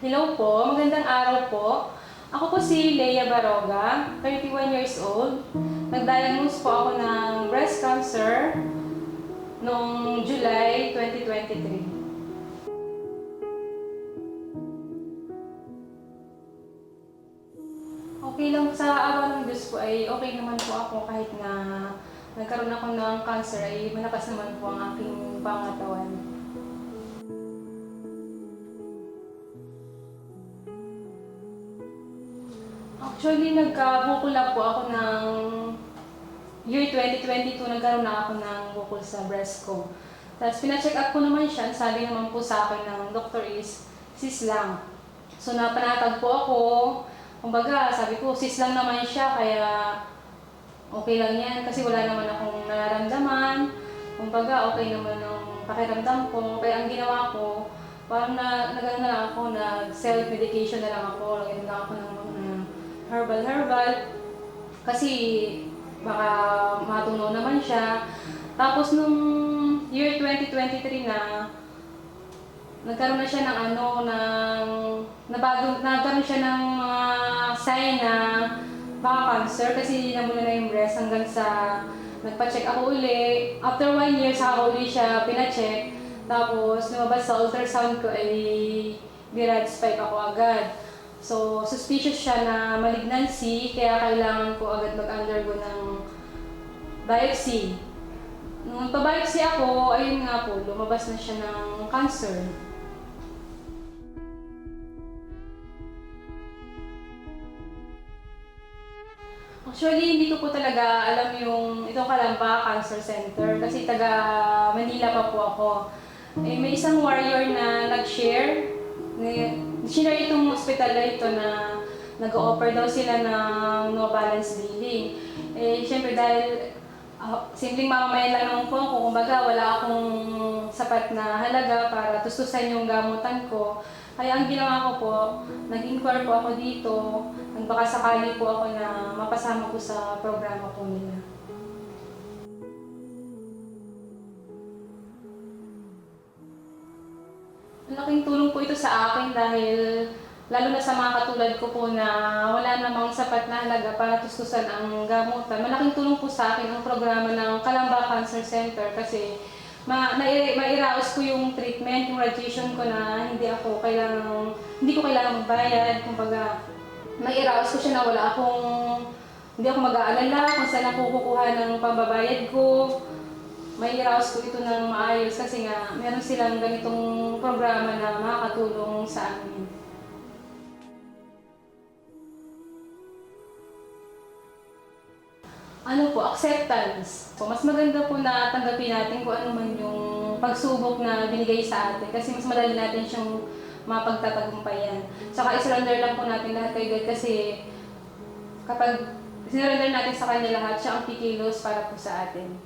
Hello po, magandang araw po. Ako po si Leia Baroga, 31 years old. Nag-diagnose po ako ng breast cancer noong July 2023. Okay lang sa awa ng Diyos po ay okay naman po ako kahit na nagkaroon ako ng cancer ay malakas naman po ang aking pangatawan. Actually, nagka-bukol po ako ng year 2022, nagkaroon na ako ng bukol sa breast ko. Tapos pina-check up ko naman siya, sabi naman po sa akin ng doctor is cyst lang. So napanatag po ako, kumbaga sabi ko cyst lang naman siya kaya okay lang yan kasi wala naman akong nararamdaman. Kumbaga okay naman ang pakiramdam ko, kaya ang ginawa ko, parang nag-ano na lang ako, nag-self-medication na lang ako, lagyan lang ako ng herbal, kasi baka matunaw naman siya. Tapos nung year 2023 na, nagkaroon na siya ng nagkaroon siya ng mga sign na baka cancer kasi namuna na yung breast hanggang sa nagpa-check ako uli. After 1 year, saka uli siya pina-check. Tapos lumabas sa ultrasound ko ay virus spike ako agad. So, suspicious siya na malignancy, kaya kailangan ko agad mag-undergo ng biopsy. Nung nagpa-biopsy ako, ayun nga po, lumabas na siya ng cancer. Actually, hindi ko po talaga alam itong Calamba Cancer Center kasi taga Manila pa po ako. May isang warrior na nag-share. Sinare itong hospital na ito na nag-o-offer daw sila ng no balance billing. Siyempre dahil simpleng mamamayan lang naman po ako, kumbaga wala akong sapat na halaga para tustusan yung gamutan ko. Kaya ang ginawa ko po, nag-inquire po ako dito, baka sakali po ako na mapasama ko sa programa po nila. Malaking tulong po ito sa akin dahil lalo na sa mga katulad ko po na wala namang sapat na halaga para tustusan ang gamutan. Malaking tulong po sa akin ang programa ng Calamba Cancer Center kasi mairaos ko yung treatment, yung radiation ko na hindi ko kailangang magbayad. Kumbaga, mairaos ko siya na hindi ako mag-aalala kung saan ako kukuha ng pambabayad ko. Mairaos ko ito ng maayos kasi nga meron silang ganitong programa na makakatulong sa amin. Acceptance. So, mas maganda po na tanggapin natin kung ano man yung pagsubok na binigay sa atin kasi mas madali natin siyang mapagtatagumpayan. Tsaka isurrender lang po natin lahat kay God kasi kapag sinurrender natin sa Kanya lahat, siya ang kikilos para po sa atin.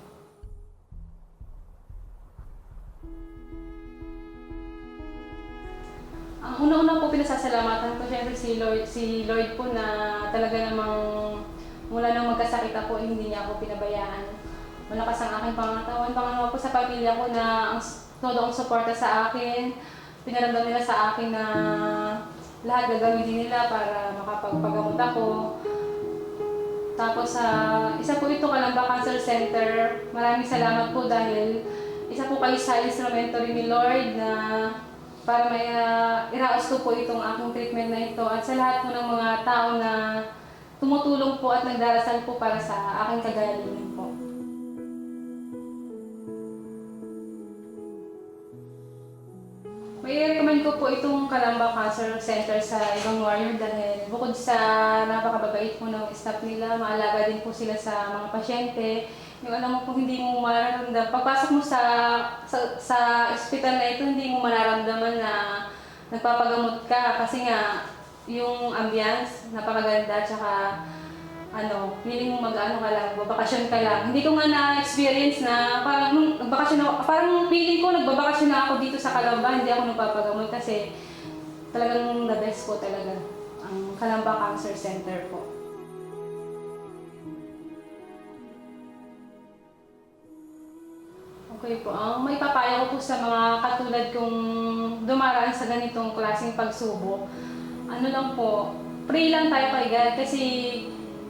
Ang una-una po pinasasalamatan ko siyempre si Lord po na talaga namang mula nang magkasakit ako, hindi niya ako pinabayaan. Malakas ang aking pangatawan. Pangalawa po sa pamilya ko na todo ang suporta sa akin. Pinaramdam nila sa akin na lahat gagawin din nila para makapagpagamot ako. Tapos isa po ito Calamba Cancer Center. Maraming salamat po dahil isa po kayo sa instrumento rin ni Lord na para iraos ko po itong aking treatment na ito at sa lahat po ng mga tao na tumutulong po at nagdarasal po para sa aking kagalingan po. May recommend ko po itong Calamba Cancer Center sa ibang warrior dahil bukod sa napakababait po ng staff nila, maalaga din po sila sa mga pasyente. Yung alam mo kung hindi mo mararamdaman, pagpasok mo sa ospital na ito, hindi mo mararamdaman na nagpapagamot ka kasi nga yung ambience, napakaganda, tsaka feeling mo mag-ano ka lang, babakasyon ka lang. Hindi ko nga na-experience na parang nagbabakasyon ako, parang feeling ko nagbabakasyon na ako dito sa Calamba, hindi ako nagpapagamot kasi talagang the best po talaga ang Calamba Cancer Center po. Okay po, ang may papayo ko po sa mga katulad kong dumaraan sa ganitong klaseng pagsubok, ano lang po, pray lang tayo kay God kasi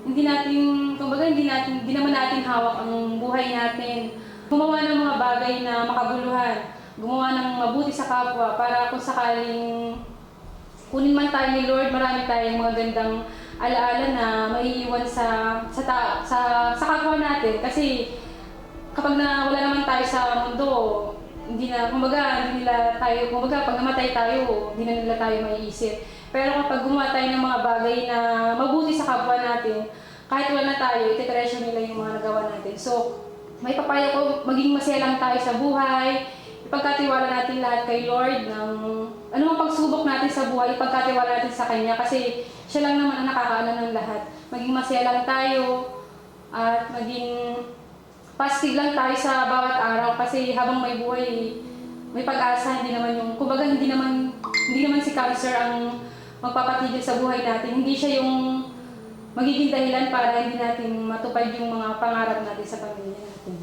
hindi natin, kumbaga hindi naman natin hawak ang buhay natin. Gumawa ng mga bagay na makabuluhan, gumawa ng mabuti sa kapwa para kung sakaling kunin man tayo ni Lord, marami tayong mga gandang alaala na maiiwan sa kapwa natin. Kasi kapag wala naman tayo sa mundo, hindi na, kumbaga, hindi nila tayo, kumbaga, pag namatay tayo, hindi na nila tayo maiisip. Pero kapag gumawa tayo ng mga bagay na mabuti sa kapwa natin, kahit wala na tayo, ititreasure nila yung mga nagawa natin. So, may papayo ko, maging masaya lang tayo sa buhay, ipagkatiwala natin lahat kay Lord ng anumang pagsubok natin sa buhay, ipagkatiwala natin sa Kanya kasi siya lang naman ang nakakaalam ng lahat. Maging masaya lang tayo at maging positive lang tayo sa bawat araw kasi habang may buhay, may pag-asa, hindi naman si cancer ang magpapatigil sa buhay natin. Hindi siya yung magiging dahilan para hindi natin matupad yung mga pangarap natin sa pamilya natin.